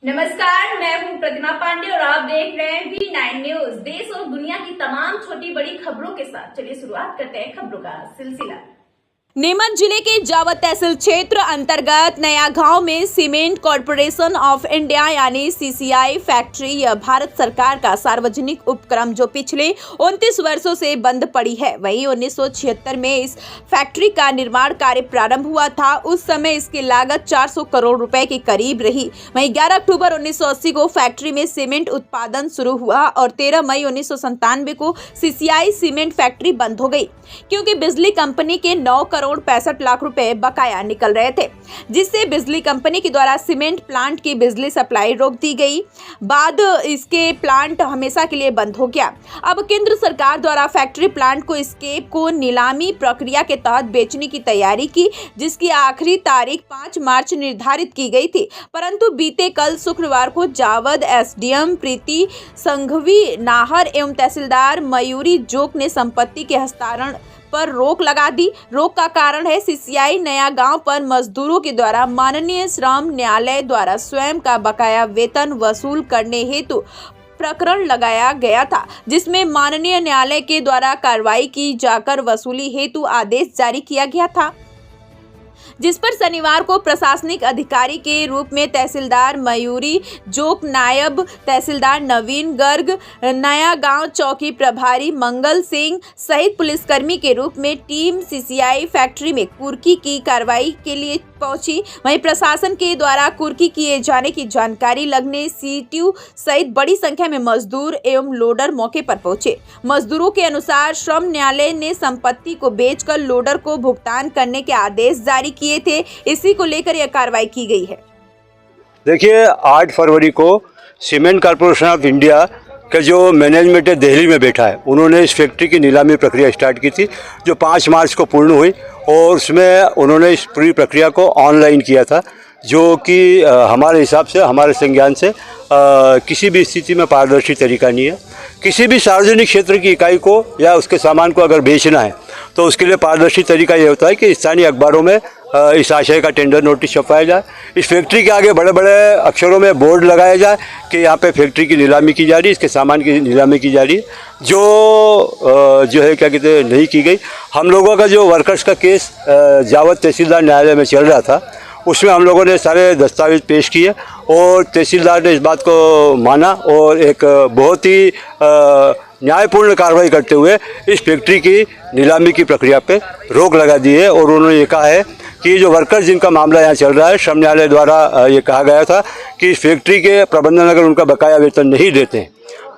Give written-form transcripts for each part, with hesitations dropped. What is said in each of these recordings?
नमस्कार, मैं हूं प्रतिमा पांडे और आप देख रहे हैं V9 न्यूज। देश और दुनिया की तमाम छोटी बड़ी खबरों के साथ चलिए शुरुआत करते हैं खबरों का सिलसिला। नीमच जिले के जावद तहसील क्षेत्र अंतर्गत नया गांव में सीमेंट कॉरपोरेशन ऑफ इंडिया यानी सीसीआई फैक्ट्री यह भारत सरकार का सार्वजनिक उपक्रम जो पिछले 29 वर्षों से बंद पड़ी है। वहीं 1976 में इस फैक्ट्री का निर्माण कार्य प्रारंभ हुआ था। उस समय इसकी लागत 400 करोड़ रुपए के करीब रही। वहीं 11 अक्टूबर 1980 को फैक्ट्री में सीमेंट उत्पादन शुरू हुआ और 13 मई 1997 को सीसीआई सीमेंट फैक्ट्री बंद हो गई, क्योंकि बिजली कंपनी के 9 करोड़ 65 लाख रुपए बकाया निकल रहे थे, जिससे बिजली कंपनी के द्वारा सीमेंट प्लांट की बिजली सप्लाई रोक दी गई। बाद इसके प्लांट हमेशा के लिए बंद हो गया। अब केंद्र सरकार द्वारा फैक्ट्री प्लांट को स्केप को नीलामी प्रक्रिया के तहत बेचने की तैयारी की, जिसकी आखिरी तारीख 5 मार्च निर्धारित की गई थी। परंतु बीते कल शुक्रवार को जावद एसडीएम प्रीति संघवी नाहर एवं तहसीलदार मयूरी जोक ने संपत्ति के हस्तांतरण पर रोक लगा दी। रोक का कारण है सीसीआई नया गांव पर मजदूरों के द्वारा माननीय श्रम न्यायालय द्वारा स्वयं का बकाया वेतन वसूल करने हेतु प्रकरण लगाया गया था, जिसमें माननीय न्यायालय के द्वारा कार्रवाई की जाकर वसूली हेतु आदेश जारी किया गया था, जिस पर शनिवार को प्रशासनिक अधिकारी के रूप में तहसीलदार मयूरी जोक, नायब तहसीलदार नवीन गर्ग, नया गांव चौकी प्रभारी मंगल सिंह सहित पुलिसकर्मी के रूप में टीम सीसीआई फैक्ट्री में कुर्की की कार्रवाई के लिए पहुंची। वहीं प्रशासन के द्वारा कुर्की किए जाने की जानकारी लगने सीटीयू सहित बड़ी संख्या में मजदूर एवं लोडर मौके पर पहुंचे। मजदूरों के अनुसार श्रम न्यायालय ने संपत्ति को बेचकर लोडर को भुगतान करने के आदेश जारी किए थे। इसी को लेकर यह कार्रवाई की गई है। देखिए, 8 फरवरी को सीमेंट कॉरपोरेशन ऑफ इंडिया का जो मैनेजमेंट है दिल्ली में बैठा है, उन्होंने इस फैक्ट्री की नीलामी प्रक्रिया स्टार्ट की थी, जो 5 मार्च को पूर्ण हुई और उसमें उन्होंने इस पूरी प्रक्रिया को ऑनलाइन किया था, जो कि हमारे हिसाब से, हमारे संज्ञान से किसी भी स्थिति में पारदर्शी तरीका नहीं है। किसी भी सार्वजनिक क्षेत्र की इकाई को या उसके सामान को अगर बेचना है तो उसके लिए पारदर्शी तरीका ये होता है कि स्थानीय अखबारों में इस आशय का टेंडर नोटिस छपवाया जाए। इस फैक्ट्री के आगे बड़े बड़े अक्षरों में बोर्ड लगाया जाए कि यहाँ पे फैक्ट्री की नीलामी की जा रही है, इसके सामान की नीलामी की जा रही है, जो है क्या कहते हैं नहीं की गई। हम लोगों का जो वर्कर्स का केस जावद तहसीलदार न्यायालय में चल रहा था, उसमें हम लोगों ने सारे दस्तावेज पेश किए और तहसीलदार ने इस बात को माना और एक बहुत ही न्यायपूर्ण कार्रवाई करते हुए इस फैक्ट्री की नीलामी की प्रक्रिया पे रोक लगा दी है। और उन्होंने ये कहा है कि जो वर्कर्स जिनका मामला यहाँ चल रहा है, श्रम न्यायालय द्वारा ये कहा गया था कि इस फैक्ट्री के प्रबंधन अगर उनका बकाया वेतन नहीं देते हैं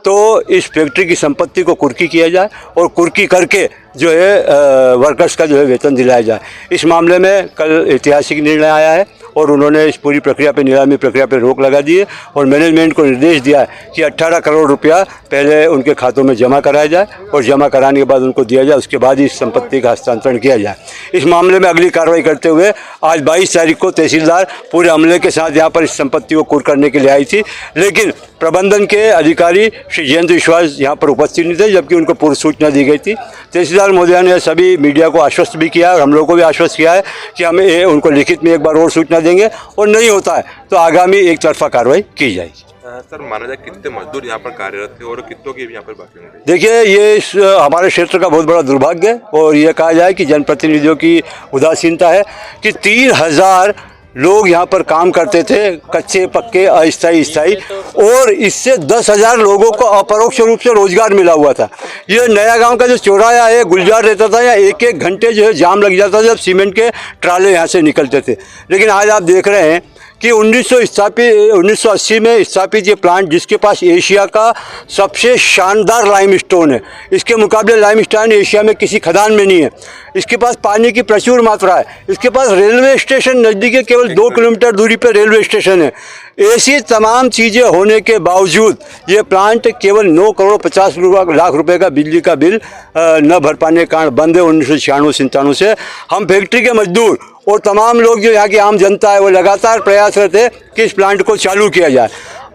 तो इस फैक्ट्री की संपत्ति को कुर्की किया जाए और कुर्की करके जो है वर्कर्स का जो है वेतन दिलाया जाए। इस मामले में कल ऐतिहासिक निर्णय आया है और उन्होंने इस पूरी प्रक्रिया पे, नीलामी प्रक्रिया पे रोक लगा दी है और मैनेजमेंट को निर्देश दिया है कि 18 करोड़ रुपया पहले उनके खातों में जमा कराया जाए और जमा कराने के बाद उनको दिया जाए, उसके बाद ही इस संपत्ति का हस्तांतरण किया जाए। इस मामले में अगली कार्रवाई करते हुए आज 22 तारीख को तहसीलदार पूरे अमले के साथ यहाँ पर इस संपत्ति को कुर्क करने के लिए आई थी, लेकिन प्रबंधन के अधिकारी श्री जयंत विश्वास यहाँ पर उपस्थित नहीं थे, जबकि उनको पूर्व सूचना दी गई थी। तहसीलदार महोदया ने सभी मीडिया को आश्वस्त भी किया और हम लोगों को भी आश्वस्त किया है कि हम उनको लिखित में एक बार और सूचना देंगे और नहीं होता है तो आगामी एक तरफा कार्रवाई की जाएगी। सर, माना जाए कितने मजदूर यहाँ पर कार्यरत थे और कितनों की यहाँ पर बाकी होंगे? देखिए, ये हमारे क्षेत्र का बहुत बड़ा दुर्भाग्य है और ये कहा जाए कि जनप्रतिनिधियों की उदासीनता है कि 3000 लोग यहाँ पर काम करते थे, कच्चे पक्के अस्थायी स्थायी, और इससे 10,000 लोगों को अपरोक्ष रूप से रोजगार मिला हुआ था। ये नया गांव का जो चौराहा है, गुलजार रहता था, या एक घंटे जो है जाम लग जाता था जब सीमेंट के ट्राले यहाँ से निकलते थे। लेकिन आज आप देख रहे हैं कि 1980 में स्थापित ये प्लांट, जिसके पास एशिया का सबसे शानदार लाइमस्टोन है, इसके मुकाबले लाइमस्टोन एशिया में किसी खदान में नहीं है। इसके पास पानी की प्रचुर मात्रा है, इसके पास रेलवे स्टेशन नज़दीक है, केवल 2 किलोमीटर दूरी पर रेलवे स्टेशन है। ऐसी तमाम चीज़ें होने के बावजूद ये प्लांट केवल 9 करोड़ 50 लाख रुपए का बिजली का बिल न भर पाने के कारण बंद है 1996-97 से। हम फैक्ट्री के मजदूर और तमाम लोग जो यहाँ की आम जनता है वो लगातार प्रयास रहते हैं कि इस प्लांट को चालू किया जाए।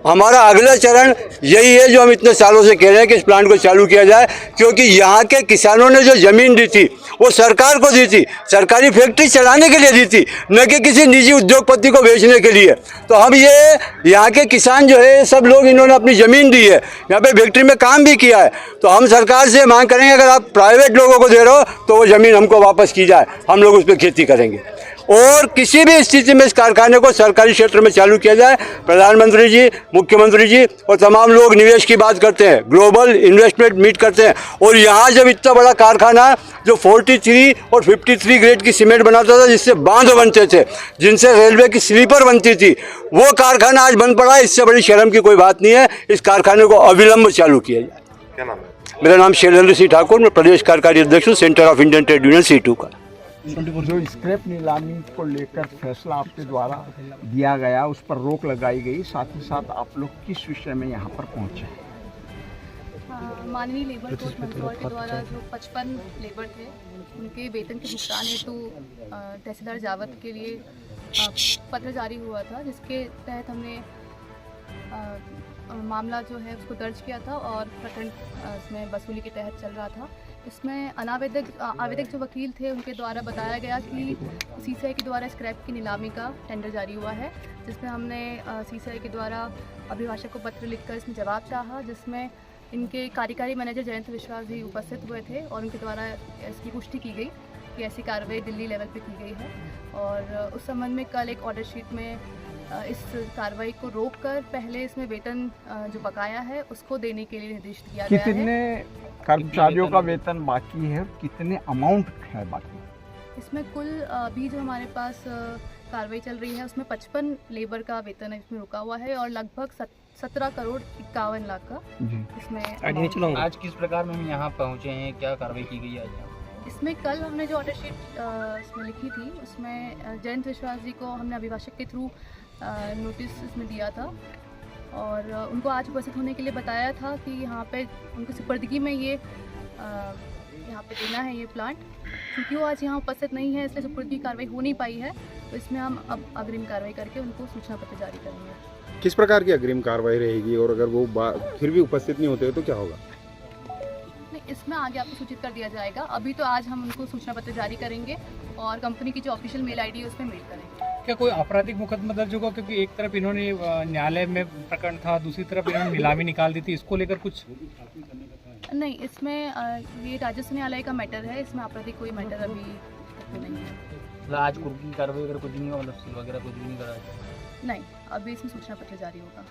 हमारा अगला चरण यही है जो हम इतने सालों से कह रहे हैं कि इस प्लांट को चालू किया जाए, क्योंकि यहाँ के किसानों ने जो ज़मीन दी थी वो सरकार को दी थी, सरकारी फैक्ट्री चलाने के लिए दी थी, न कि किसी निजी उद्योगपति को बेचने के लिए। तो हम ये यहाँ के किसान जो है सब लोग इन्होंने अपनी ज़मीन दी है, यहाँ पे फैक्ट्री में काम भी किया है। तो हम सरकार से मांग करेंगे अगर आप प्राइवेट लोगों को दे रहे हो तो वो ज़मीन हमको वापस की जाए, हम लोग उस पर खेती करेंगे। और किसी भी स्थिति में इस कारखाने को सरकारी क्षेत्र में चालू किया जाए। प्रधानमंत्री जी, मुख्यमंत्री जी और तमाम लोग निवेश की बात करते हैं, ग्लोबल इन्वेस्टमेंट मीट करते हैं, और यहाँ जब इतना बड़ा कारखाना जो 43 और 53 ग्रेड की सीमेंट बनाता था, जिससे बांध बनते थे, जिनसे रेलवे की स्लीपर बनती थी, वो कारखाना आज बंद पड़ा है। इससे बड़ी शर्म की कोई बात नहीं है। इस कारखाने को अविलंब चालू किया जाए। क्या नाम है? मेरा नाम शैलेंद्र सिंह ठाकुर, मैं प्रदेश कार्यकारी अध्यक्ष हूँ centre of Indian trade union C2 का। जो स्क्रैप नीलामी को लेकर फैसला आपके द्वारा दिया गया, उस पर रोक लगाई गई, साथ ही साथ आप लोग किस विषय में यहाँ पर पहुँचे? माननीय लेबर कोर्ट मंदसौर के द्वारा जो 55 लेबर थे उनके वेतन के भुगतान हेतु तहसीलदार जावत के लिए पत्र जारी हुआ था, जिसके तहत हमने मामला जो है उसको दर्ज किया था और प्रकरण इसमें वसूली के तहत चल रहा था। इसमें आवेदक जो वकील थे उनके द्वारा बताया गया कि CCI के द्वारा स्क्रैप की नीलामी का टेंडर जारी हुआ है, जिसमें हमने CCI के द्वारा अभिभाषक को पत्र लिखकर इसमें जवाब चाहा, जिसमें इनके कार्यकारी मैनेजर जयंत विश्वास जी उपस्थित हुए थे और उनके द्वारा इसकी पुष्टि की गई कि ऐसी कार्रवाई दिल्ली लेवल पे की गई है। और उस संबंध में कल एक ऑर्डर शीट में इस कार्रवाई को रोककर पहले इसमें वेतन जो बकाया है उसको देने के लिए निर्देश दिया गया है। कितने कर्मचारियों का वेतन बाकी है, कितने अमाउंट है बाकी? इसमें कुल अभी जो हमारे पास कार्रवाई चल रही है उसमें 55 लेबर का वेतन इसमें रुका हुआ है और लगभग 17 करोड़ 51 लाख का इसमें। आज किस प्रकार में हम यहाँ पहुँचे हैं, क्या कार्रवाई की गई आज? इसमें कल हमने जो ऑर्डर शीट इसमें लिखी थी उसमें जयंत विश्वास जी को हमने अभिभाषक के थ्रू नोटिस इसमें दिया था और उनको आज उपस्थित होने के लिए बताया था कि यहाँ पे उनकी सुपर्दगी में ये यहाँ पे देना है ये प्लांट। क्योंकि वो आज यहाँ उपस्थित नहीं है इसलिए सुपर्दगी की कार्रवाई हो नहीं पाई है, तो इसमें हम अब अग्रिम कार्रवाई करके उनको सूचना पत्र जारी करेंगे। किस प्रकार की अग्रिम कार्रवाई रहेगी और अगर वो फिर भी उपस्थित नहीं होते तो क्या होगा? नहीं, इसमें आगे आपको सूचित कर दिया जाएगा। अभी तो आज हम उनको सूचना पत्र जारी करेंगे और कंपनी की जो ऑफिशियल मेल ID है उसमें मेल करेंगे। क्या कोई आपराधिक मुकदमा दर्ज होगा? क्योंकि एक तरफ इन्होंने न्यायालय में प्रकरण था, दूसरी तरफ इन्होंने नीलामी निकाल दी थी, इसको लेकर कुछ नहीं, इसमें ये राजस्व न्यायालय का मैटर है, इसमें आपराधिक कोई मैटर अभी तक नहीं है। आज कुर्की की कार्रवाई अगर कुछ नहीं होगा, मतलब वगैरह कुछ भी नहीं करा? नहीं, अभी इसमें सूचना पत्र जारी होगा।